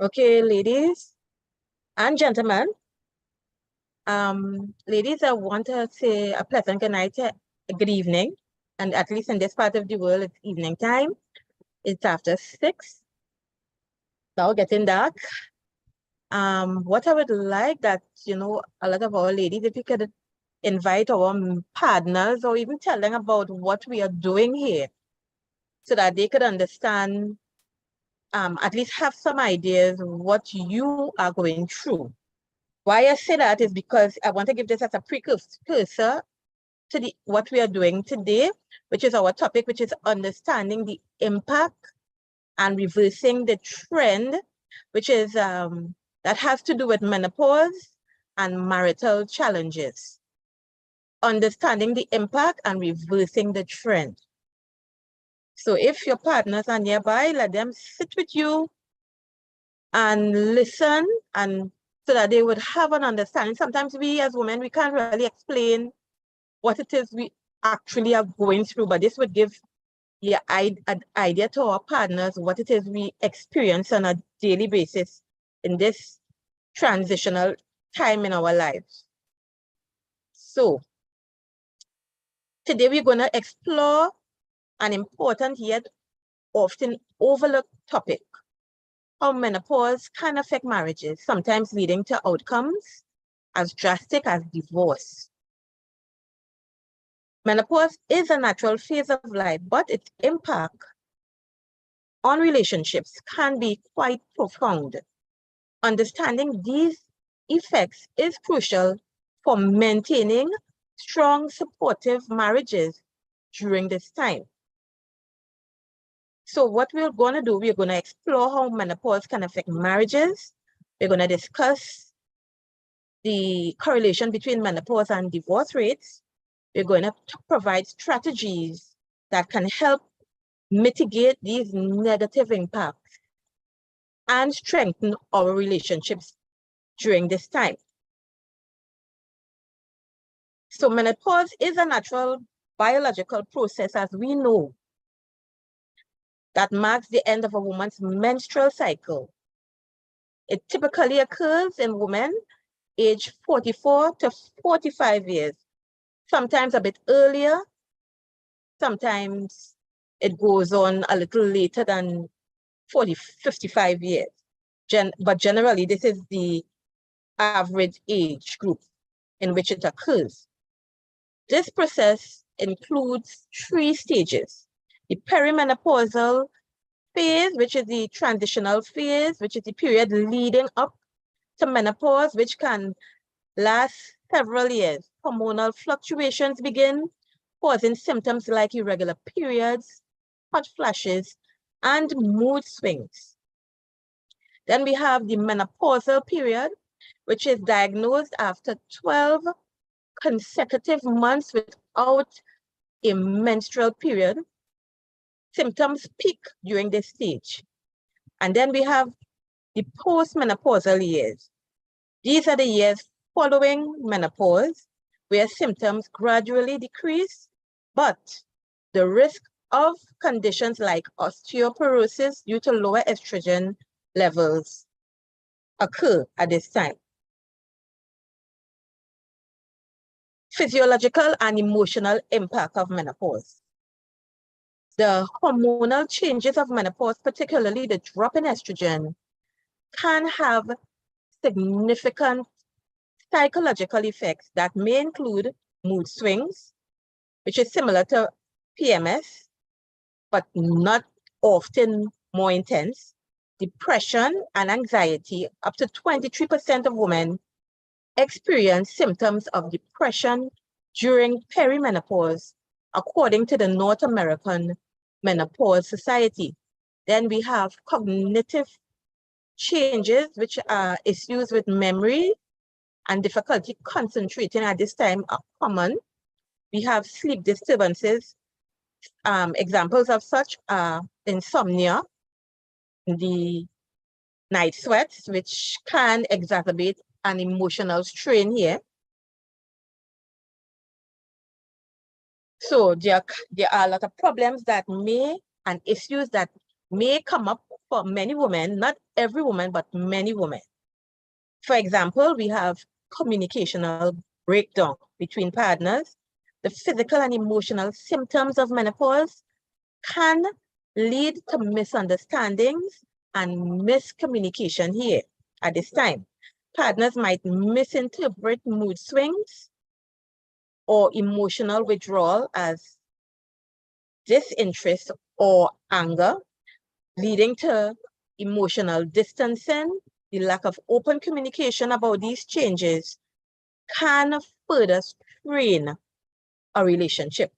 Okay, ladies and gentlemen. Ladies, I want to say a pleasant good night, good evening, and at least in this part of the world, it's evening time. It's after 6, now getting dark. What I would like that, a lot of our ladies, if you could invite our partners or even tell them about what we are doing here so that they could understand, at least have some ideas what you are going through. Why I say that is because I want to give this as a precursor to what we are doing today, which is our topic, which is understanding the impact and reversing the trend, which is that has to do with menopause and marital challenges. Understanding the impact and reversing the trend. So if your partners are nearby, let them sit with you and listen, and so that they would have an understanding. Sometimes we as women, we can't really explain what it is we actually are going through, but this would give an idea to our partners what it is we experience on a daily basis in this transitional time in our lives. So today we're going to explore an important yet often overlooked topic: how menopause can affect marriages, sometimes leading to outcomes as drastic as divorce. Menopause is a natural phase of life, but its impact on relationships can be quite profound. Understanding these effects is crucial for maintaining strong, supportive marriages during this time. So what we're going to do, we're going to explore how menopause can affect marriages. We're going to discuss the correlation between menopause and divorce rates. We're going to provide strategies that can help mitigate these negative impacts and strengthen our relationships during this time. So menopause is a natural biological process, as we know, that marks the end of a woman's menstrual cycle. It typically occurs in women aged 44 to 45 years, sometimes a bit earlier, sometimes it goes on a little later than 55 years. But generally, this is the average age group in which it occurs. This process includes 3 stages: the perimenopausal phase, which is the transitional phase, which is the period leading up to menopause, which can last several years. Hormonal fluctuations begin, causing symptoms like irregular periods, hot flashes, and mood swings. Then we have the menopausal period, which is diagnosed after 12 consecutive months without a menstrual period. Symptoms peak during this stage. And then we have the postmenopausal years. These are the years following menopause, where symptoms gradually decrease, but the risk of conditions like osteoporosis due to lower estrogen levels occur at this time. Physiological and emotional impact of menopause. The hormonal changes of menopause, particularly the drop in estrogen, can have significant psychological effects that may include mood swings, which is similar to PMS, but not often more intense, depression and anxiety. Up to 23% of women experience symptoms of depression during perimenopause, according to the North American Menopause Society. Then we have cognitive changes, which are issues with memory and difficulty concentrating at this time are common. We have sleep disturbances. Examples of such are insomnia, the night sweats, which can exacerbate an emotional strain here. So there are a lot of problems that and issues that may come up for many women, not every woman, but many women. For example, we have communicational breakdown between partners. The physical and emotional symptoms of menopause can lead to misunderstandings and miscommunication here at this time. Partners might misinterpret mood swings or emotional withdrawal as disinterest or anger, leading to emotional distancing. The lack of open communication about these changes can further strain a relationship.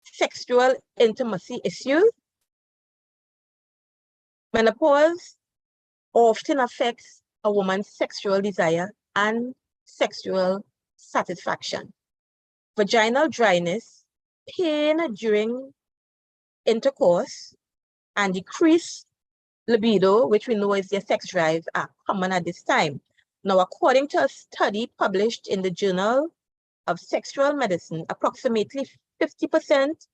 Sexual intimacy issues. Menopause often affects a woman's sexual desire and sexual satisfaction. Vaginal dryness, pain during intercourse, and decreased libido, which we know is your sex drive, are common at this time. Now, according to a study published in the Journal of Sexual Medicine, approximately 50%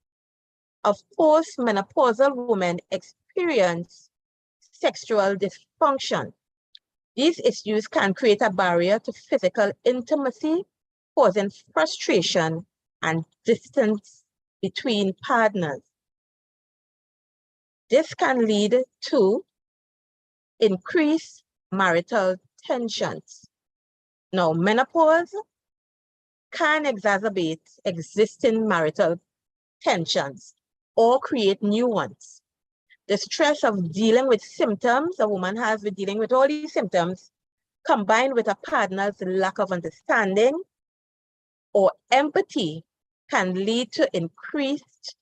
of postmenopausal women experience sexual dysfunction. These issues can create a barrier to physical intimacy, causing frustration and distance between partners. This can lead to increased marital tensions. Now, menopause can exacerbate existing marital tensions or create new ones. The stress of dealing with symptoms a woman has with dealing with all these symptoms, combined with a partner's lack of understanding or empathy, can lead to increased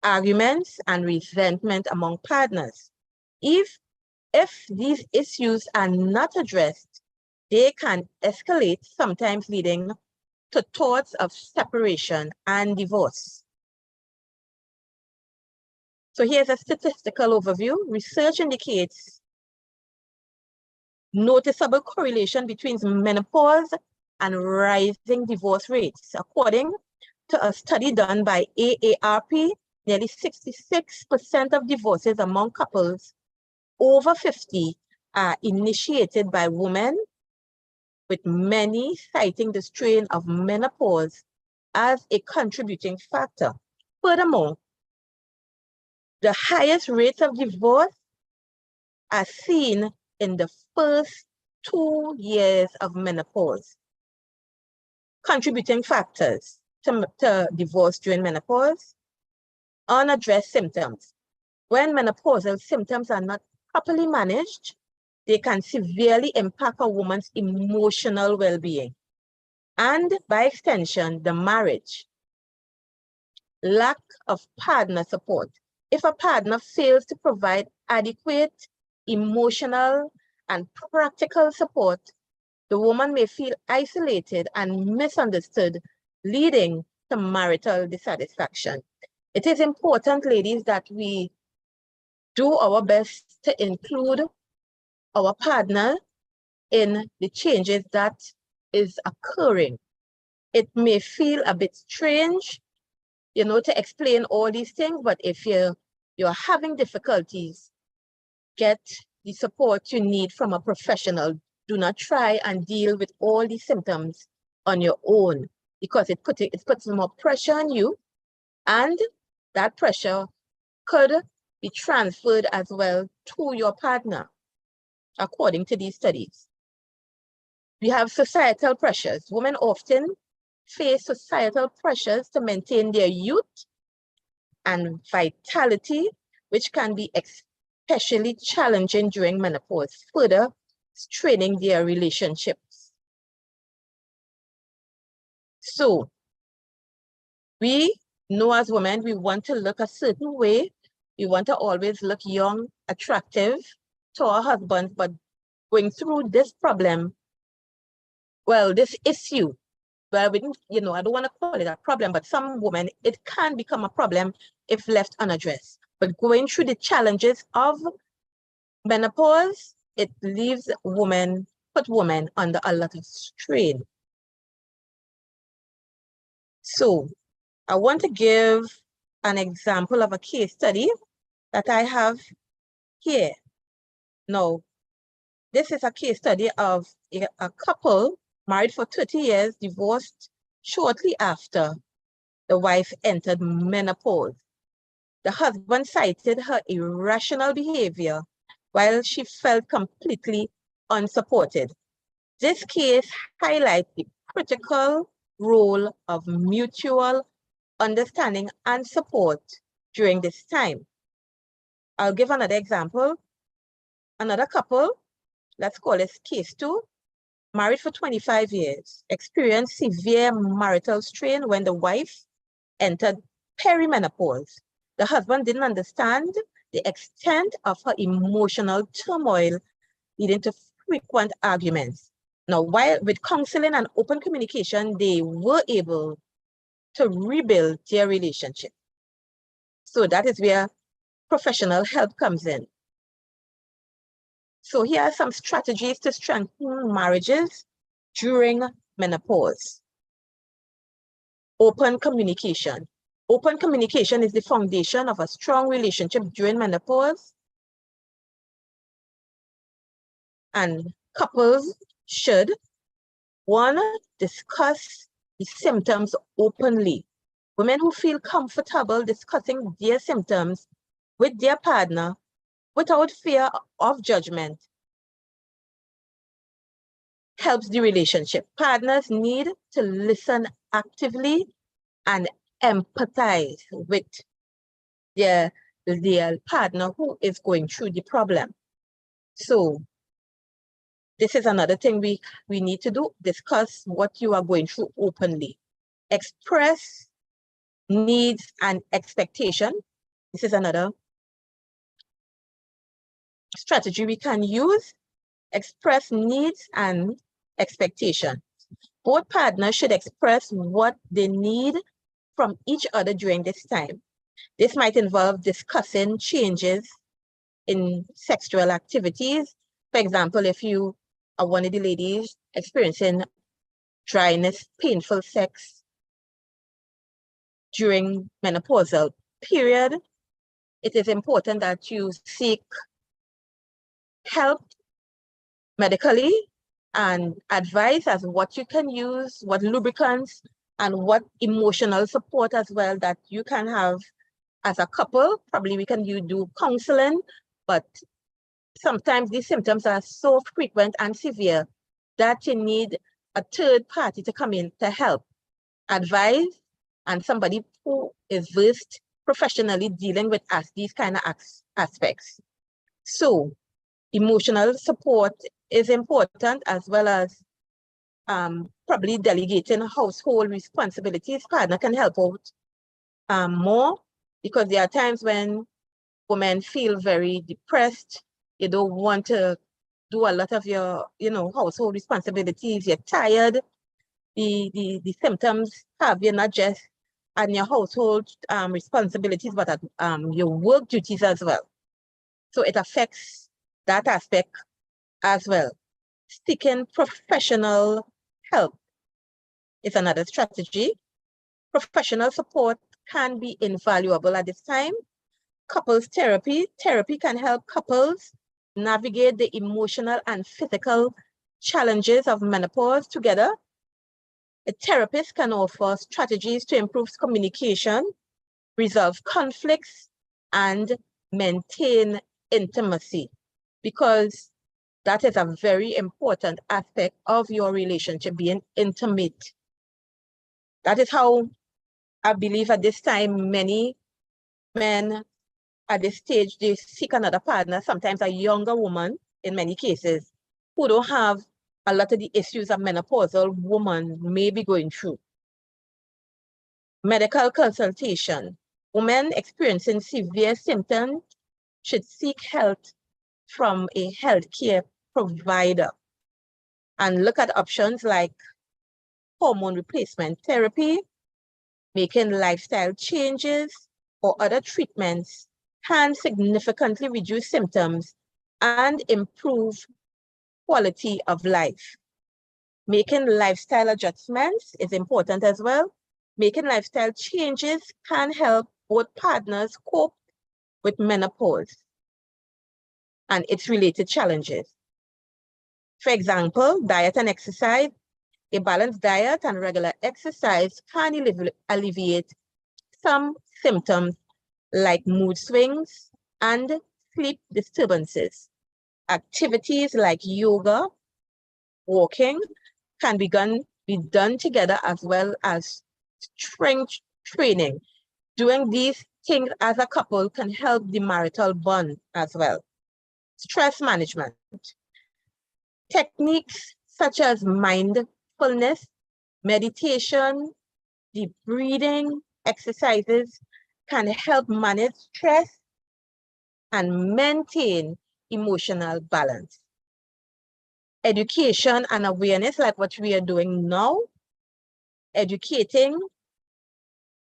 arguments and resentment among partners. If these issues are not addressed, they can escalate, sometimes leading to thoughts of separation and divorce. So here's a statistical overview. Research indicates noticeable correlation between menopause and rising divorce rates. According to a study done by AARP, nearly 66% of divorces among couples over 50 are initiated by women, with many citing the strain of menopause as a contributing factor. Furthermore, the highest rates of divorce are seen in the first 2 years of menopause. Contributing factors to divorce during menopause: unaddressed symptoms. When menopausal symptoms are not properly managed, they can severely impact a woman's emotional well-being and, by extension, the marriage. Lack of partner support. If a partner fails to provide adequate emotional and practical support, the woman may feel isolated and misunderstood, leading to marital dissatisfaction. It is important, ladies, that we do our best to include our partner in the changes that is occurring. It may feel a bit strange, to explain all these things, but if you're having difficulties, get the support you need from a professional. Do not try and deal with all these symptoms on your own, because it puts more pressure on you, and that pressure could be transferred as well to your partner, according to these studies. We have societal pressures. Women often face societal pressures to maintain their youth and vitality, which can be especially challenging during menopause, further straining their relationships. So, we know as women, we want to look a certain way. We want to always look young, attractive to our husbands, but going through this problem, well, this issue, well, I don't want to call it a problem, but some women, it can become a problem if left unaddressed. But going through the challenges of menopause, it put women under a lot of strain. So I want to give an example of a case study that I have here. Now, this is a case study of a couple married for 30 years, divorced shortly after the wife entered menopause. The husband cited her irrational behavior while she felt completely unsupported. This case highlights the critical role of mutual understanding and support during this time. I'll give another example. Another couple, let's call it case 2, married for 25 years, experienced severe marital strain when the wife entered perimenopause. The husband didn't understand the extent of her emotional turmoil, leading to frequent arguments. Now, while with counseling and open communication, they were able to rebuild their relationship. So that is where professional help comes in. So here are some strategies to strengthen marriages during menopause. Open communication. Open communication is the foundation of a strong relationship during menopause. And couples should, 1, discuss the symptoms openly. Women who feel comfortable discussing their symptoms with their partner without fear of judgment helps the relationship. Partners need to listen actively and empathize with their partner who is going through the problem. So this is another thing we need to do, discuss what you are going through openly. Express needs and expectation. This is another strategy we can use. Express needs and expectation. Both partners should express what they need from each other during this time. This might involve discussing changes in sexual activities. For example, if you are one of the ladies experiencing dryness, painful sex during menopausal period, it is important that you seek help medically and advice as what you can use, what lubricants, and what emotional support as well that you can have as a couple. Probably we can do counseling, but sometimes these symptoms are so frequent and severe that you need a third party to come in to help, advise, and somebody who is versed professionally dealing with these kind of aspects. So emotional support is important, as well as probably delegating household responsibilities. Partner can help out more, because there are times when women feel very depressed. You don't want to do a lot of your, household responsibilities. You're tired. The symptoms have you not just on your household responsibilities, but at your work duties as well. So it affects that aspect as well. Seeking professional help is another strategy. Professional support can be invaluable at this time. Couples therapy. Therapy can help couples navigate the emotional and physical challenges of menopause together. A therapist can offer strategies to improve communication, resolve conflicts, and maintain intimacy, because that is a very important aspect of your relationship, being intimate. That is how I believe at this time many men at this stage, they seek another partner, sometimes a younger woman in many cases, who don't have a lot of the issues a menopausal woman may be going through. Medical consultation. Women experiencing severe symptoms should seek help from a healthcare provider and look at options like hormone replacement therapy, making lifestyle changes, or other treatments can significantly reduce symptoms and improve quality of life. Making lifestyle adjustments is important as well. Making lifestyle changes can help both partners cope with menopause and its related challenges. For example, diet and exercise. A balanced diet and regular exercise can alleviate some symptoms like mood swings and sleep disturbances. Activities like yoga, walking can be done together, as well as strength training. Doing these things as a couple can help the marital bond as well. Stress management. Techniques such as mindfulness, meditation, deep breathing exercises can help manage stress and maintain emotional balance. Education and awareness, like what we are doing now, educating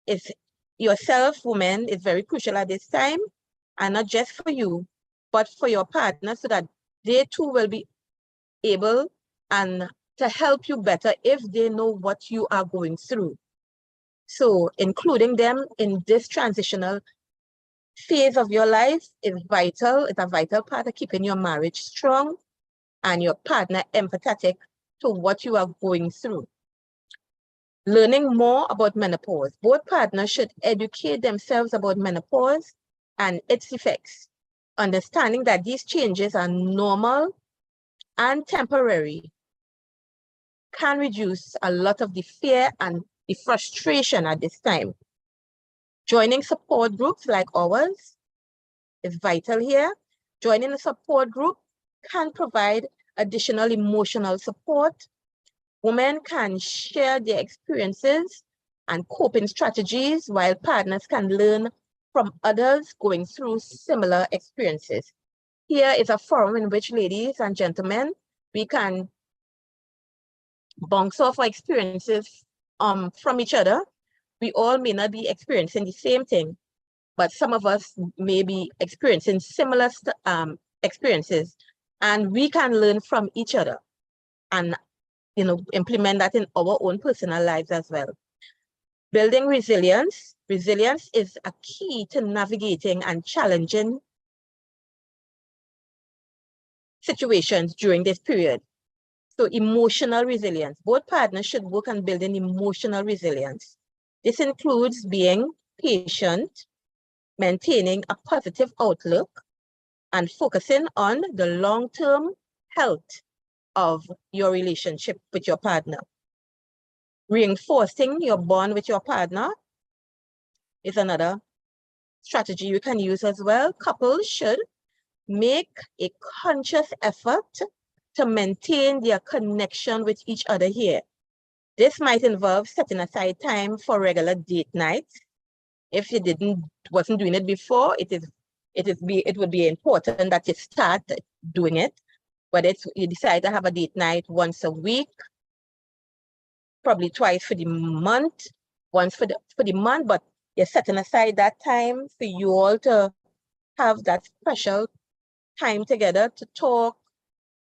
is yourself, women, is very crucial at this time, and not just for you, but for your partner, so that they too will be able and to help you better if they know what you are going through. So including them in this transitional phase of your life is vital. It's a vital part of keeping your marriage strong and your partner empathetic to what you are going through. Learning more about menopause. Both partners should educate themselves about menopause and its effects, understanding that these changes are normal and temporary can reduce a lot of the fear and the frustration at this time. Joining support groups like ours is vital here. Joining a support group can provide additional emotional support. Women can share their experiences and coping strategies, while partners can learn from others going through similar experiences. Here is a forum in which, ladies and gentlemen, we can bounce off our experiences from each other. We all may not be experiencing the same thing, but some of us may be experiencing similar experiences, and we can learn from each other and implement that in our own personal lives as well. Building resilience. Resilience is a key to navigating and challenging situations during this period. So emotional resilience. Both partners should work on building emotional resilience. This includes being patient, maintaining a positive outlook, and focusing on the long-term health of your relationship with your partner. Reinforcing your bond with your partner is another strategy you can use as well. Couples should make a conscious effort to maintain their connection with each other here. This might involve setting aside time for regular date nights. If you wasn't doing it before, it would be important that you start doing it. Whether you decide to have a date night once a week, probably twice for the month, once for the month, but you're setting aside that time for you all to have that special time together to talk,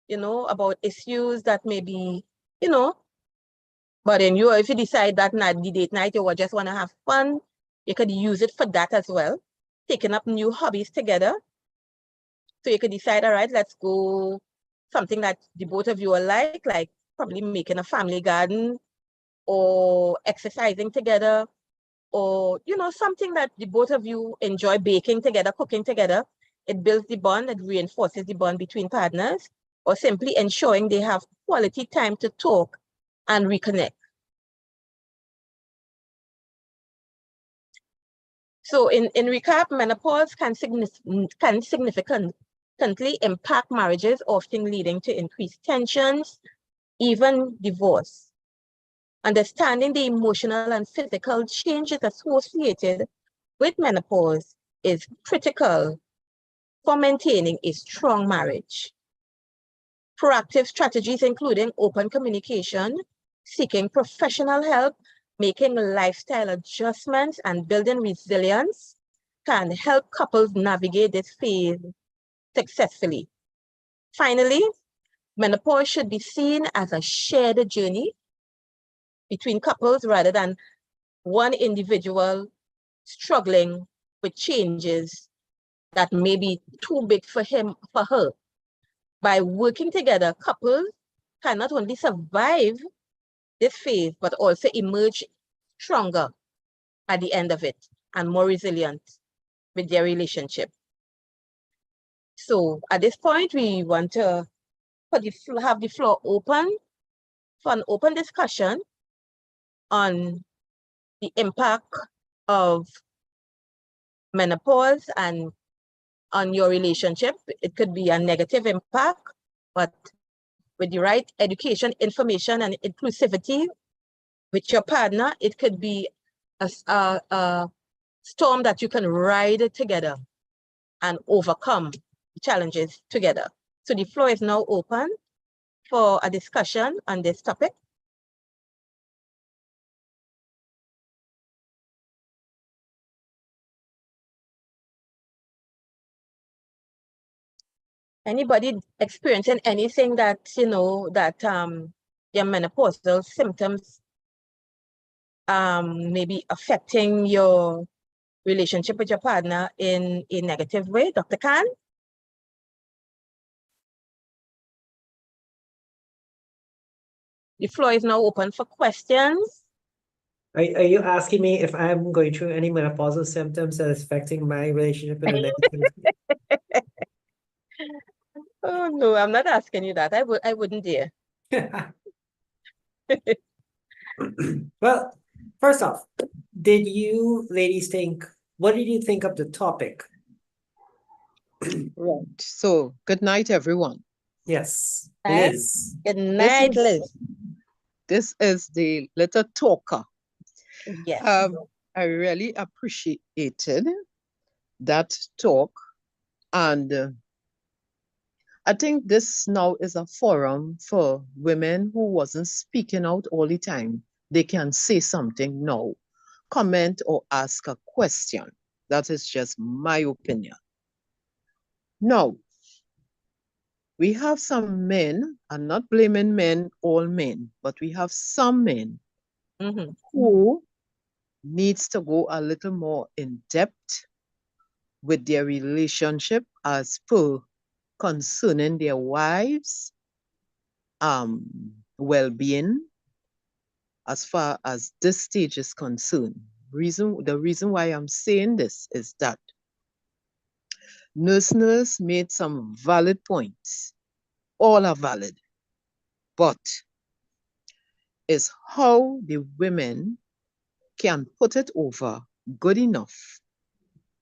about issues that may be, but then if you decide that not the date night, you just want to have fun, you could use it for that as well. Taking up new hobbies together. So you could decide, all right, let's go something that the both of you are like probably making a family garden or exercising together, or, something that the both of you enjoy, baking together, cooking together. It builds the bond, it reinforces the bond between partners, or simply ensuring they have quality time to talk and reconnect. So in recap, menopause can significantly impact marriages, often leading to increased tensions, even divorce. Understanding the emotional and physical changes associated with menopause is critical for maintaining a strong marriage. Proactive strategies including open communication, seeking professional help, making lifestyle adjustments, and building resilience can help couples navigate this phase successfully. Finally, menopause should be seen as a shared journey between couples rather than one individual struggling with changes that may be too big for him, for her. By working together, couples can not only survive this phase, but also emerge stronger at the end of it and more resilient with their relationship. So at this point, we want to have the floor open for an open discussion on the impact of menopause and on your relationship. It could be a negative impact, but with the right education, information, and inclusivity with your partner, it could be a storm that you can ride together and overcome challenges together. So the floor is now open for a discussion on this topic. Anybody experiencing anything that, you know, that your menopausal symptoms maybe affecting your relationship with your partner in a negative way? Dr. Khan? The floor is now open for questions. Are you asking me if I'm going through any menopausal symptoms that is affecting my relationship in a negative way? Oh no, I'm not asking you that. I wouldn't dare. Well, first off, did you ladies what did you think of the topic? Right. So, good night, everyone. Yes, Right? Liz. Good night, Liz. This is the little talker. Yes. I really appreciated that talk, and I think this now is a forum for women who wasn't speaking out all the time. They can say something now, comment or ask a question. That is just my opinion. Now, we have some men, I'm not blaming men, all men, but we have some men who needs to go a little more in depth with their relationship as per concerning their wives' well-being as far as this stage is concerned. The reason why I'm saying this is that Nurse made some valid points. All are valid, but is how the women can put it over good enough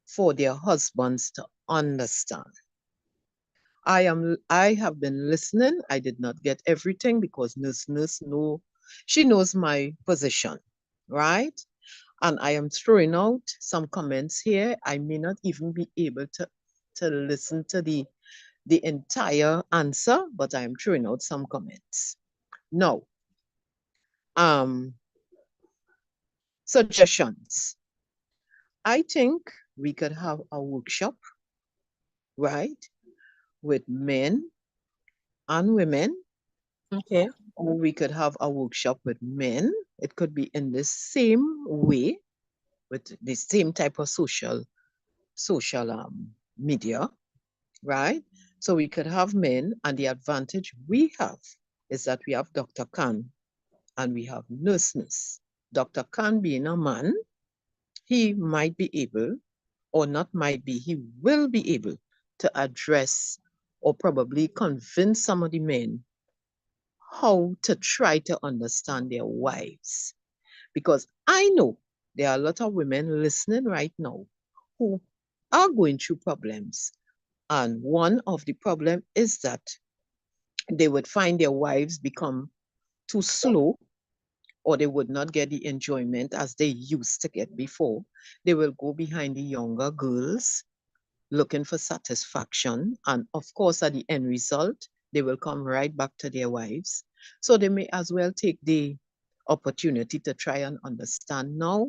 for their husbands to understand. I have been listening. I did not get everything because she knows my position, right? And I am throwing out some comments here. I may not even be able to listen to the entire answer, but I am throwing out some comments. Now, suggestions. I think we could have a workshop, right, with men and women. Okay. Or we could have a workshop with men. It could be in the same way, with the same type of social media, right? So we could have men, and the advantage we have is that we have Dr. Khan and we have nurses. Dr. Khan being a man, he might be able, or not might be, he will be able to address or probably convince some of the men how to try to understand their wives. Because I know there are a lot of women listening right now who are going through problems. And one of the problem is that they would find their wives become too slow, or they would not get the enjoyment as they used to get before. They will go behind the younger girls looking for satisfaction. And of course, at the end result, they will come right back to their wives. So they may as well take the opportunity to try and understand now.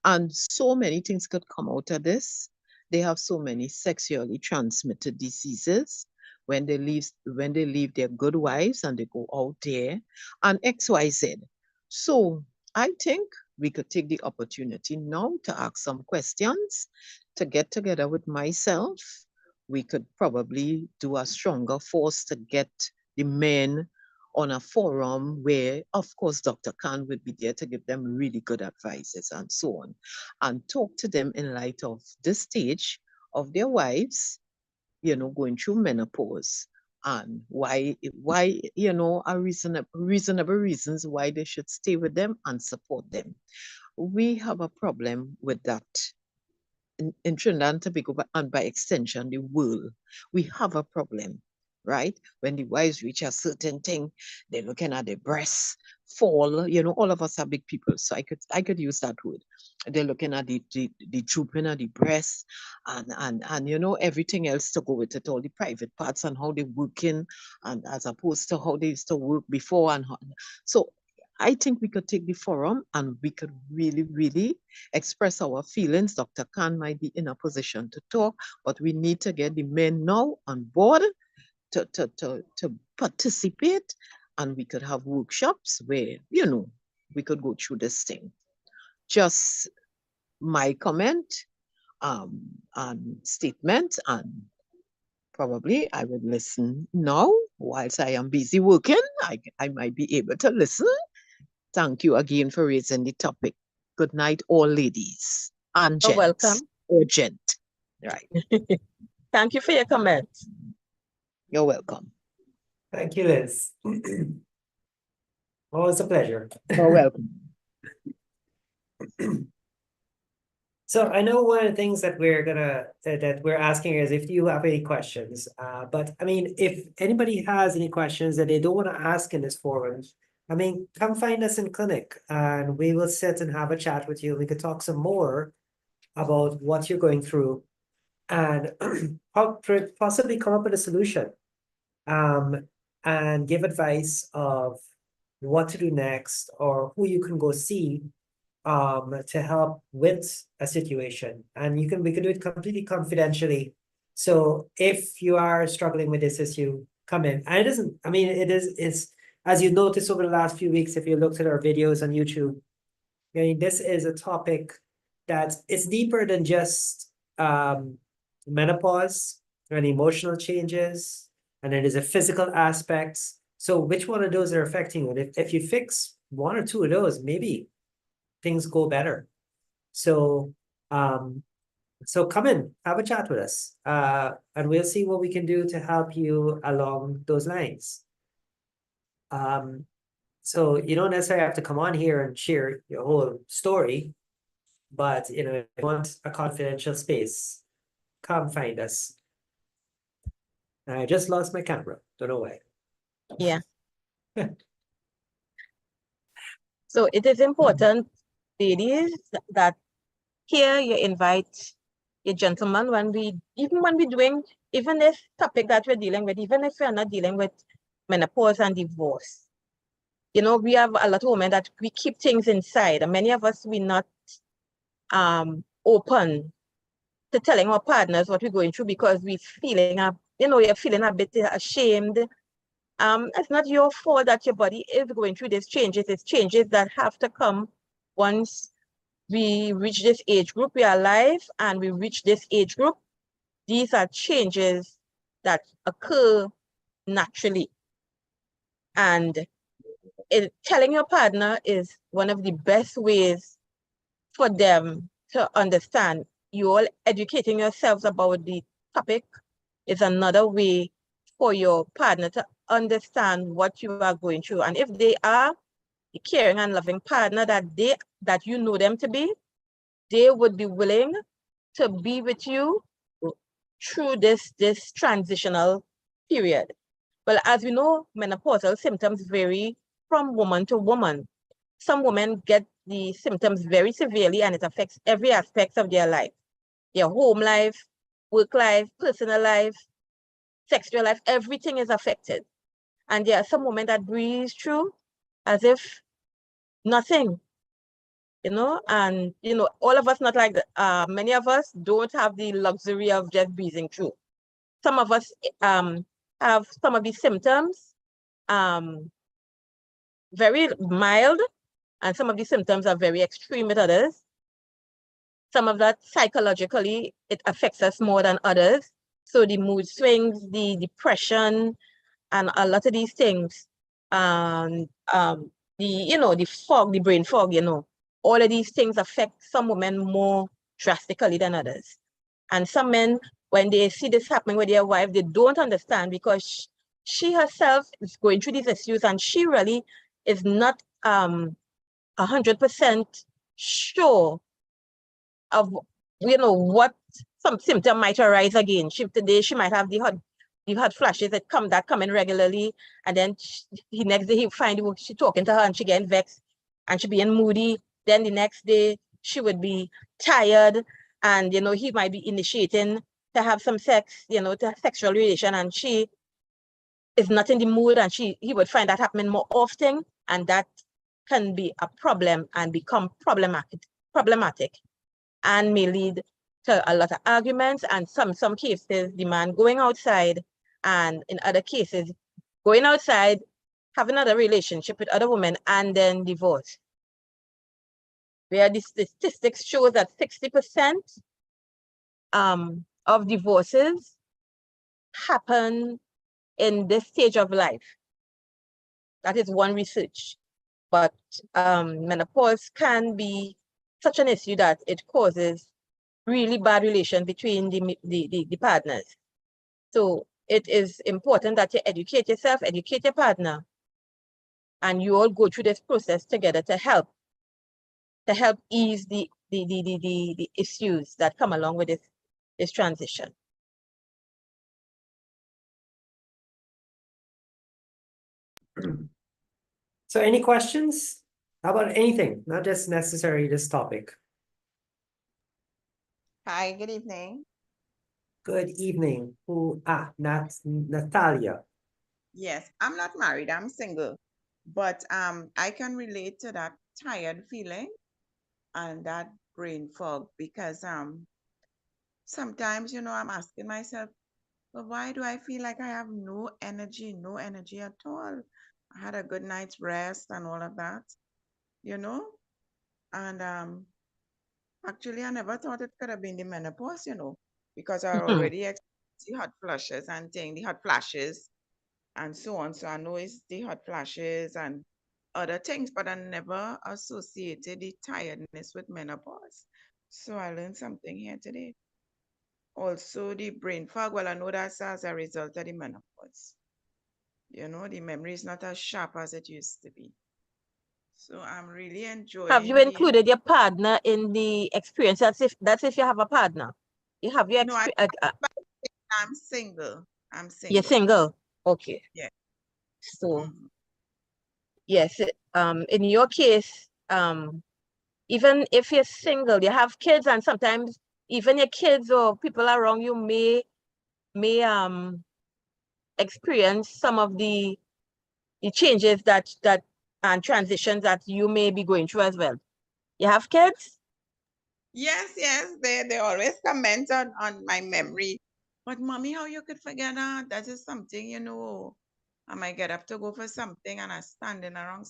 And so many things could come out of this. They have so many sexually transmitted diseases when they leave their good wives and they go out there and XYZ. So I think we could take the opportunity now to ask some questions, to get together with myself. We could probably do a stronger force to get the men on a forum where, of course, Dr. Khan would be there to give them really good advices and so on, and talk to them in light of this stage of their wives, going through menopause, and why, are reasonable reasons why they should stay with them and support them. We have a problem with that in Trinidad and Tobago, and by extension, the world. We have a problem, right? When the wives reach a certain thing, they're looking at their breasts fall. All of us are big people, so I could use that word. They're looking at the drooping of the breasts and everything else to go with it, all the private parts and how they're working, and as opposed to how they used to work before. So I think we could take the forum and we could really, really express our feelings. Dr. Khan might be in a position to talk, but we need to get the men now on board to participate, and we could have workshops where, we could go through this thing. Just my comment and statement, and probably I would listen now whilst I am busy working. I might be able to listen. Thank you again for raising the topic. Good night, all ladies and You're gents. welcome. Or gent. Right. Thank you for your comments. You're welcome. Thank you, Liz. Always a pleasure. You're welcome. So I know one of the things that we're asking is if you have any questions. But I mean, if anybody has any questions that they don't want to ask in this forum, I mean, come find us in clinic and we will sit and have a chat with you. We could talk some more about what you're going through and possibly come up with a solution. And give advice of what to do next or who you can go see to help with a situation. And we can do it completely confidentially. So if you are struggling with this issue, come in. And it's as you noticed over the last few weeks, if you looked at our videos on YouTube, I mean, this is a topic that it's deeper than just menopause and emotional changes, and it is a physical aspect. So which one of those are affecting you? If you fix one or two of those, maybe things go better. So so come in, have a chat with us, and we'll see what we can do to help you along those lines. So you don't necessarily have to come on here and share your whole story, but if you want a confidential space, come find us. I just lost my camera, don't know why. Yeah. So it is important, ladies, that here you invite your gentleman even this topic that we're dealing with, even if we're not dealing with menopause and divorce. We have a lot of women that we keep things inside, and many of us, we're not open to telling our partners what we're going through because we're feeling you're feeling a bit ashamed. It's not your fault that your body is going through these changes. It's changes that have to come once we reach this age group. We are alive and we reach this age group. These are changes that occur naturally. And telling your partner is one of the best ways for them to understand. You all educating yourselves about the topic is another way for your partner to understand what you are going through. And if they are a caring and loving partner that you know them to be, they would be willing to be with you through this transitional period. Well, as we know, menopausal symptoms vary from woman to woman. Some women get the symptoms very severely and it affects every aspect of their life. Their home life, work life, personal life, sexual life, everything is affected. And there are some women that breeze through as if nothing, and all of us not like that. Many of us don't have the luxury of just breezing through. Some of us have some of these symptoms very mild, and some of the symptoms are very extreme with others. Some of that psychologically, it affects us more than others. So the mood swings, the depression, and a lot of these things, the the fog, the brain fog, all of these things affect some women more drastically than others. And some men, when they see this happening with their wife, they don't understand because she herself is going through these issues and she really is not 100% sure of what some symptom might arise again. Today she might have the hot flashes that come in regularly, and then the next day he find she talking to her and she getting vexed and she being moody. Then the next day she would be tired, and he might be initiating to have some sex, to have sexual relation, and she is not in the mood, and he would find that happening more often, and that can be a problem and become problematic and may lead to a lot of arguments, and some cases the man going outside, and in other cases going outside, have another relationship with other women, and then divorce. Where the statistics show that 60% of divorces happen in this stage of life. That is one research. But menopause can be such an issue that it causes really bad relation between the partners. So it is important that you educate yourself, educate your partner, and you all go through this process together to help ease the issues that come along with this transition. So any questions about anything, not just necessarily this topic? Hi, good evening. Good evening. Natalia. Yes, I'm not married, I'm single. But I can relate to that tired feeling and that brain fog because sometimes, I'm asking myself, well, why do I feel like I have no energy at all? I had a good night's rest and all of that, and actually I never thought it could have been the menopause, because I already experienced the hot flushes and the hot flashes and so on. So I know it's the hot flashes and other things, but I never associated the tiredness with menopause. So I learned something here today. Also, the brain fog, well, I know that's as a result of the menopause. The memory is not as sharp as it used to be. So I'm really enjoying. Have you included your partner in the experience? That's if you have a partner. You have your experience. No, I'm single. You're single. Okay. Yeah. So yes, in your case, even if you're single, you have kids, and sometimes even your kids or people around you may experience some of the changes that and transitions that you may be going through as well. You have kids? Yes, they always comment on my memory. But mommy, how you could forget that? That is something, I might get up to go for something and I'm standing around.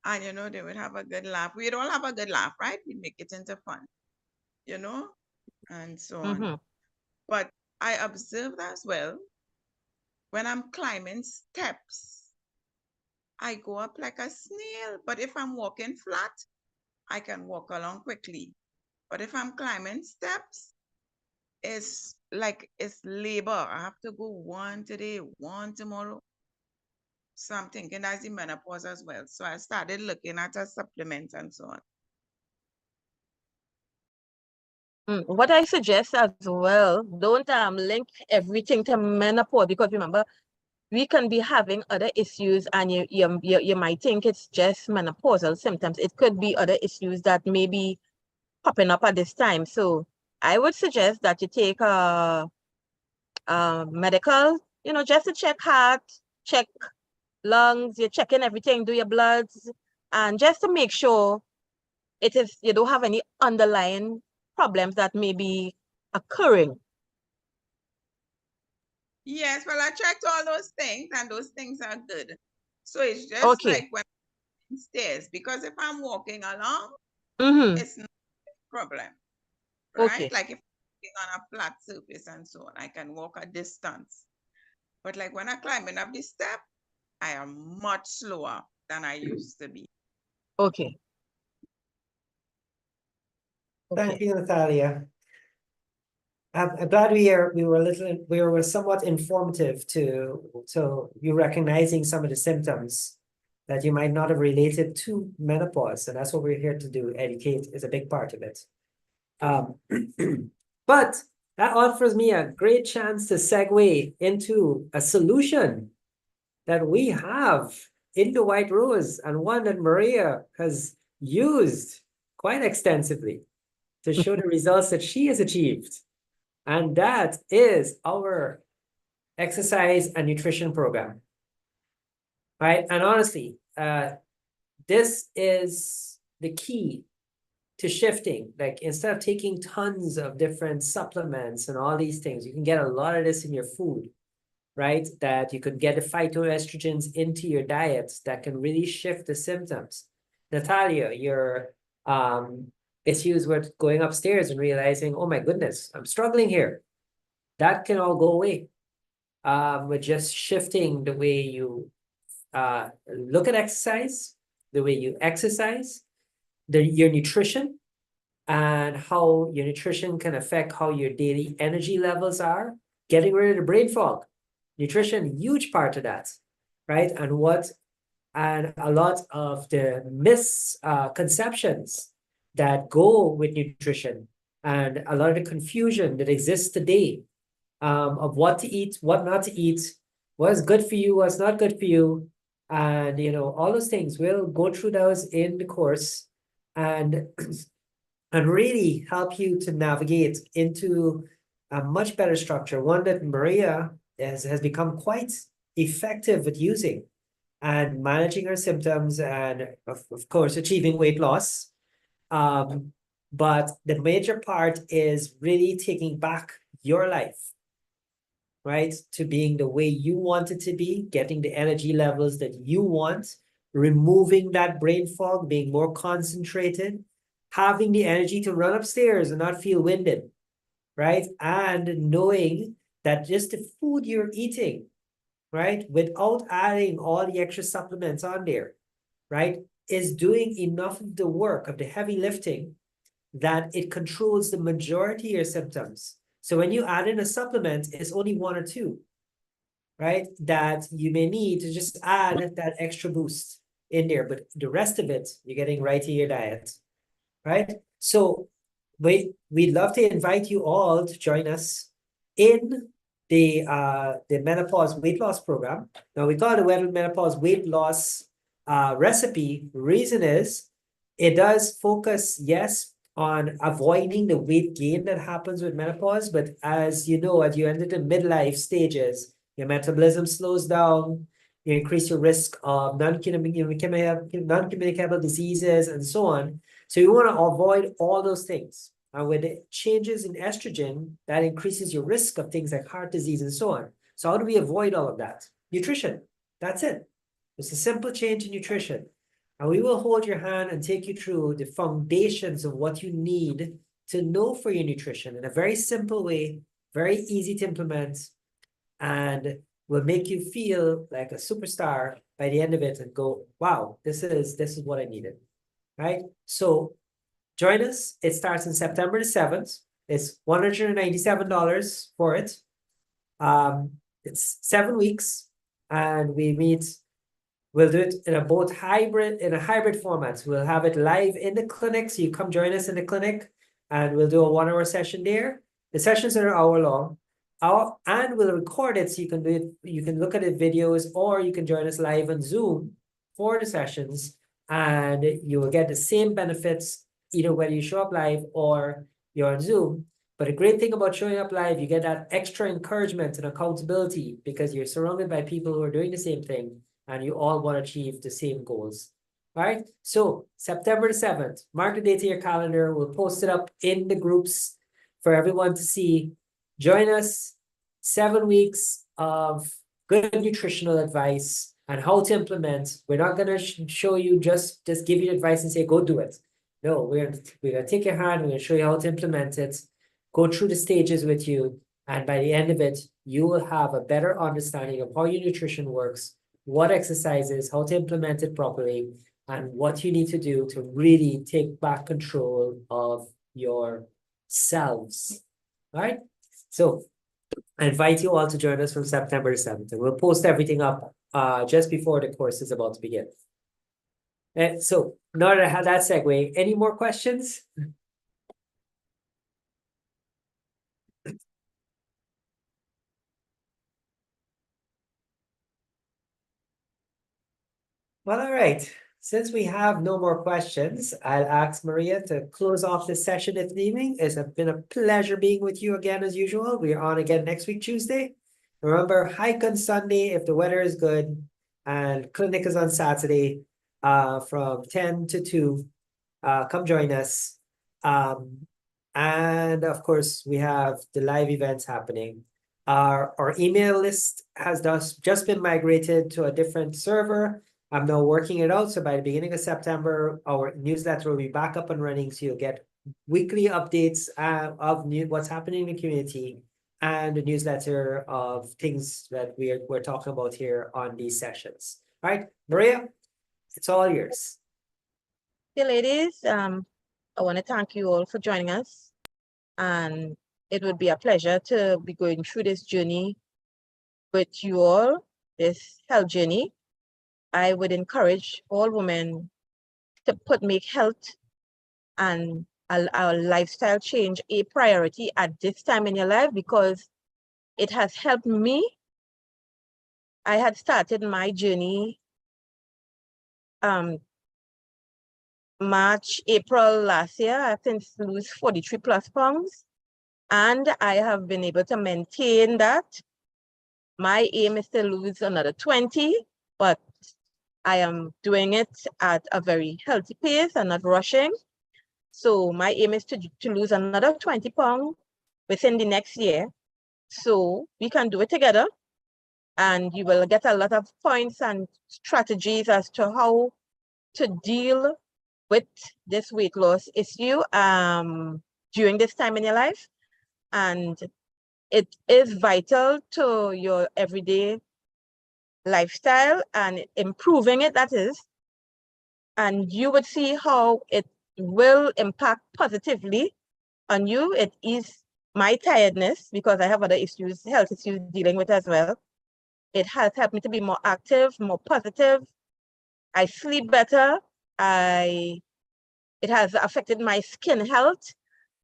And they would have a good laugh. We'd all have a good laugh, right? We make it into fun, and so on. But I observed as well, when I'm climbing steps, I go up like a snail. But if I'm walking flat, I can walk along quickly. But if I'm climbing steps, it's like it's labor. I have to go one today, one tomorrow. So I'm thinking that's the menopause as well. So I started looking at a supplement and so on. What I suggest as well, don't link everything to menopause, because remember, we can be having other issues, and you might think it's just menopausal symptoms. It could be other issues that may be popping up at this time. So I would suggest that you take a medical, just to check heart, check lungs, you're checking everything, do your bloods, and just to make sure you don't have any underlying problems that may be occurring. Yes, well, I checked all those things and those things are good. So it's just Okay. like when stairs, because if I'm walking along, Mm-hmm. it's no problem, Okay. right? Like if I'm walking on a flat surface and so on, I can walk a distance. But like when I'm climbing up the step, I am much slower than I used to be. Okay. Thank Okay. you, Natalia. I'm glad we were somewhat informative to you recognizing some of the symptoms that you might not have related to menopause, and that's what we're here to do. Educate is a big part of it. But that offers me a great chance to segue into a solution that we have in the White Rose, and one that Maria has used quite extensively to show the results that she has achieved. And that is our exercise and nutrition program. Right? And honestly, this is the key to shifting. Like, instead of taking tons of different supplements and all these things, you can get a lot of this in your food, right? That you could get the phytoestrogens into your diet that can really shift the symptoms. Natalia, your issues with going upstairs and realizing, oh my goodness, I'm struggling here. That can all go away. With just shifting the way you look at exercise, the way you exercise, your nutrition, and how your nutrition can affect how your daily energy levels are, getting rid of the brain fog. Nutrition, huge part of that, right? And a lot of the misconceptions that go with nutrition, and a lot of the confusion that exists today, of what to eat, what not to eat, what's good for you, what's not good for you, and all those things. We'll go through those in the course, and and really help you to navigate into a much better structure, one that Maria has become quite effective at using and managing her symptoms, and of course achieving weight loss. But the major part is really taking back your life, right, to being the way you want it to be, getting the energy levels that you want, removing that brain fog, being more concentrated, having the energy to run upstairs and not feel winded, right? And knowing that just the food you're eating, right, without adding all the extra supplements on there, right, is doing enough of the work of the heavy lifting that it controls the majority of your symptoms. So when you add in a supplement, it's only one or two, right, that you may need to just add that extra boost in there. But the rest of it, you're getting right to your diet, right? So we'd love to invite you all to join us in the menopause weight loss program. Now, we call it a menopause weight loss recipe. Reason is it does focus, yes, on avoiding the weight gain that happens with menopause, but as you know, as you enter the midlife stages, your metabolism slows down, you increase your risk of non-communicable diseases and so on. So you want to avoid all those things. And with the changes in estrogen, that increases your risk of things like heart disease and so on. So how do we avoid all of that? Nutrition. That's it. It's a simple change in nutrition. And we will hold your hand and take you through the foundations of what you need to know for your nutrition in a very simple way, very easy to implement, and will make you feel like a superstar by the end of it and go, wow, this is what I needed, right? So join us. It starts on September the 7th. It's $197 for it. It's 7 weeks, and we meet. We'll do it in a hybrid format. So we'll have it live in the clinic. So you come join us in the clinic, and we'll do a 1 hour session there. The sessions are an hour long. And we'll record it so you can do it. You can look at the videos, or you can join us live on Zoom for the sessions, and you will get the same benefits either whether you show up live or you're on Zoom. But the great thing about showing up live, you get that extra encouragement and accountability because you're surrounded by people who are doing the same thing, and you all want to achieve the same goals. All right. So September the 7th, mark the date in your calendar. We'll post it up in the groups for everyone to see. Join us. 7 weeks of good nutritional advice and how to implement. We're not gonna show you just give you advice and say, go do it. No, we're gonna take your hand, we're gonna show you how to implement it, go through the stages with you, and by the end of it, you will have a better understanding of how your nutrition works, what exercises, how to implement it properly, and what you need to do to really take back control of yourselves. All right? So I invite you all to join us from September 7th, and we'll post everything up just before the course is about to begin. And so now that I have that segue, any more questions? Well, all right. Since we have no more questions, I'll ask Maria to close off this session this evening. It's been a pleasure being with you again as usual. We're on again next week, Tuesday. Remember, hike on Sunday if the weather is good, and clinic is on Saturday from 10 to 2. Come join us. And of course, we have the live events happening. Our email list has just been migrated to a different server. I'm now working it out. So by the beginning of September, our newsletter will be back up and running. So you'll get weekly updates of what's happening in the community and a newsletter of things that we're talking about here on these sessions. All right, Maria, it's all yours. Hey, ladies, I want to thank you all for joining us. And it would be a pleasure to be going through this journey with you all, this health journey. I would encourage all women to make health and a lifestyle change a priority at this time in your life, because it has helped me. I had started my journey March, April last year. I've since lost 43 plus pounds, and I have been able to maintain that. My aim is to lose another 20, but I am doing it at a very healthy pace and not rushing. So my aim is to lose another 20 pounds within the next year. So we can do it together, and you will get a lot of points and strategies as to how to deal with this weight loss issue during this time in your life. And it is vital to your everyday lifestyle and improving it, that is. And you would see how it will impact positively on you. It is my tiredness, because I have other issues, health issues dealing with as well. It has helped me to be more active, more positive. I sleep better. It has affected my skin health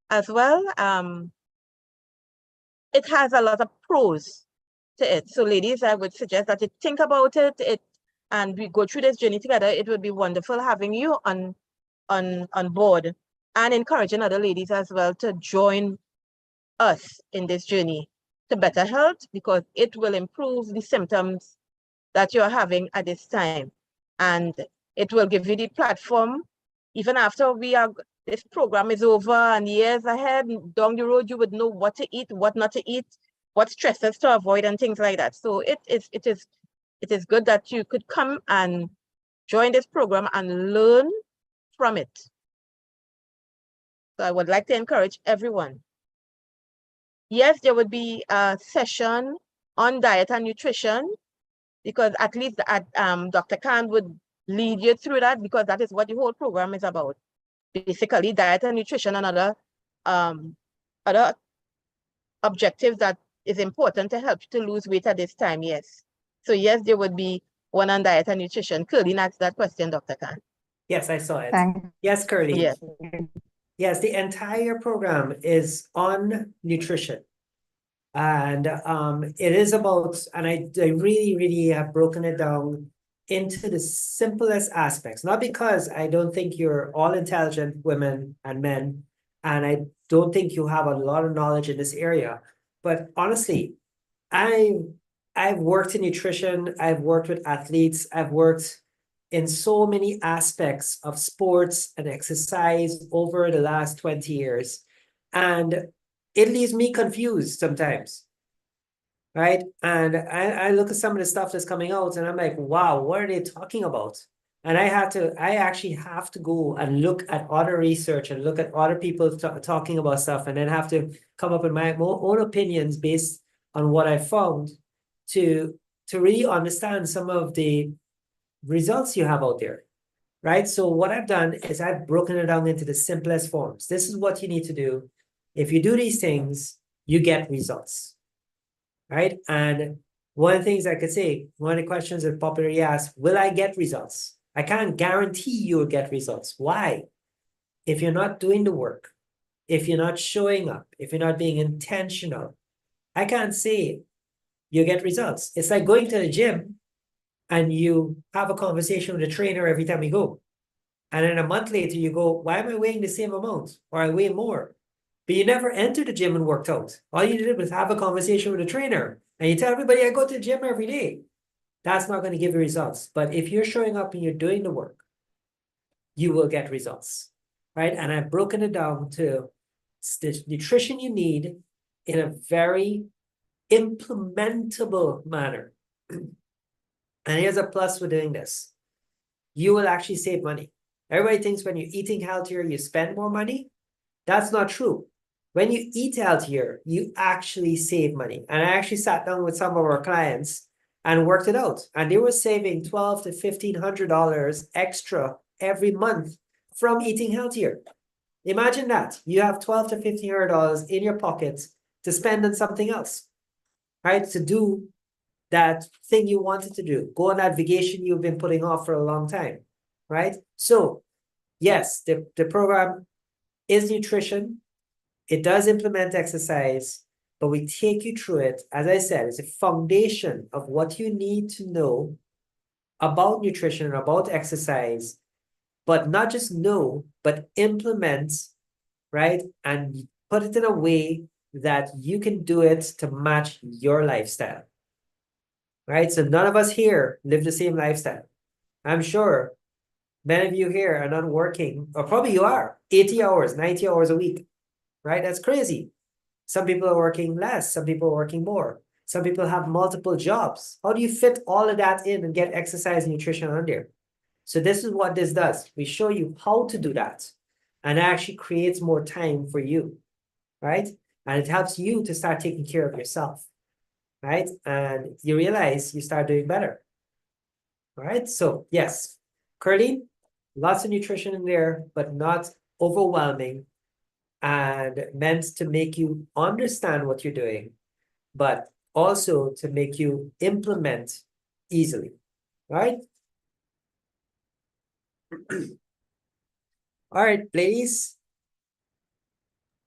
as well. It has a lot of pros to it. So ladies, I would suggest that you think about it, and we go through this journey together. It would be wonderful having you on board, and encouraging other ladies as well to join us in this journey to better health, because it will improve the symptoms that you're having at this time. And it will give you the platform, even after this program is over and years ahead, down the road, you would know what to eat, what not to eat, what stresses to avoid, and things like that. So it is good that you could come and join this program and learn from it. So I would like to encourage everyone. Yes, there would be a session on diet and nutrition, because at least Dr. Khan would lead you through that, because that is what the whole program is about. Basically, diet and nutrition and other objectives that is important to help you to lose weight at this time, yes. So yes, there would be one on diet and nutrition. Curly asked that question, Dr. Khan. Yes, I saw it. Thank Yes, Curly. Yes. Yes, the entire program is on nutrition. And it is about, and I really, really have broken it down into the simplest aspects. Not because I don't think you're all intelligent women and men, and I don't think you have a lot of knowledge in this area. But honestly, I've worked in nutrition, I've worked with athletes, I've worked in so many aspects of sports and exercise over the last 20 years. And it leaves me confused sometimes. right? And I look at some of the stuff that's coming out and I'm like, wow, what are they talking about? And I actually have to go and look at other research and look at other people talking about stuff, and then have to come up with my own opinions based on what I found to really understand some of the results you have out there, right? So what I've done is I've broken it down into the simplest forms. This is what you need to do. If you do these things, you get results, right? And one of the things I could say, one of the questions that popularly asked, will I get results? I can't guarantee you'll get results. Why? If you're not doing the work, if you're not showing up, if you're not being intentional, I can't say you get results. It's like going to the gym and you have a conversation with the trainer every time you go. And then a month later you go, why am I weighing the same amount? Or I weigh more. But you never entered the gym and worked out. All you did was have a conversation with a trainer. And you tell everybody, I go to the gym every day. That's not going to give you results. But if you're showing up and you're doing the work, you will get results, right? And I've broken it down to the nutrition you need in a very implementable manner. And here's a plus with doing this. You will actually save money. Everybody thinks when you're eating healthier, you spend more money. That's not true. When you eat healthier, you actually save money. And I actually sat down with some of our clients and worked it out. And they were saving $1,200 to $1,500 extra every month from eating healthier. Imagine that. You have $1,200 to $1,500 in your pockets to spend on something else, right? To do that thing you wanted to do. Go on that vacation you've been putting off for a long time, right? So yes, the program is nutrition. It does implement exercise, but we take you through it. As I said, it's a foundation of what you need to know about nutrition and about exercise, but not just know, but implement, right? And put it in a way that you can do it to match your lifestyle, right? So none of us here live the same lifestyle. I'm sure many of you here are not working, or probably you are, 80 hours, 90 hours a week, right? That's crazy. Some people are working less, some people are working more. Some people have multiple jobs. How do you fit all of that in and get exercise and nutrition on there? So this is what this does. We show you how to do that. And it actually creates more time for you, right? And it helps you to start taking care of yourself, right? And you realize you start doing better. All right, so yes, Curly, lots of nutrition in there, but not overwhelming and meant to make you understand what you're doing, but also to make you implement easily, right? All right, ladies.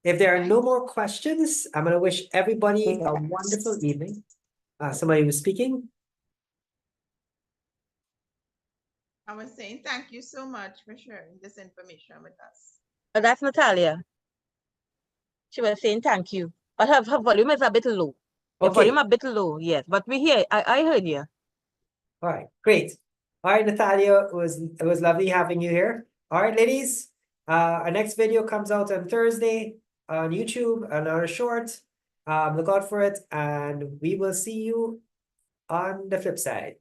If there are no more questions, I'm going to wish everybody a wonderful evening. Somebody was speaking. I was saying thank you so much for sharing this information with us. Oh, that's Natalia. She was saying thank you. But her volume is a bit low. Your Okay. volume a bit low, yes. But we hear, I heard you. All right, great. All right, Natalia, it was lovely having you here. All right, ladies, our next video comes out on Thursday on YouTube, another short. Look out for it, and we will see you on the flip side.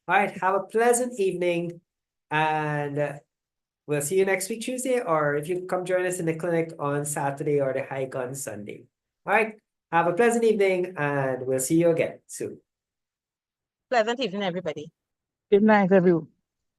All right, have a pleasant evening, and we'll see you next week, Tuesday, or if you come join us in the clinic on Saturday or the hike on Sunday. All right, have a pleasant evening, and we'll see you again soon. Pleasant evening, everybody. Good night, everyone.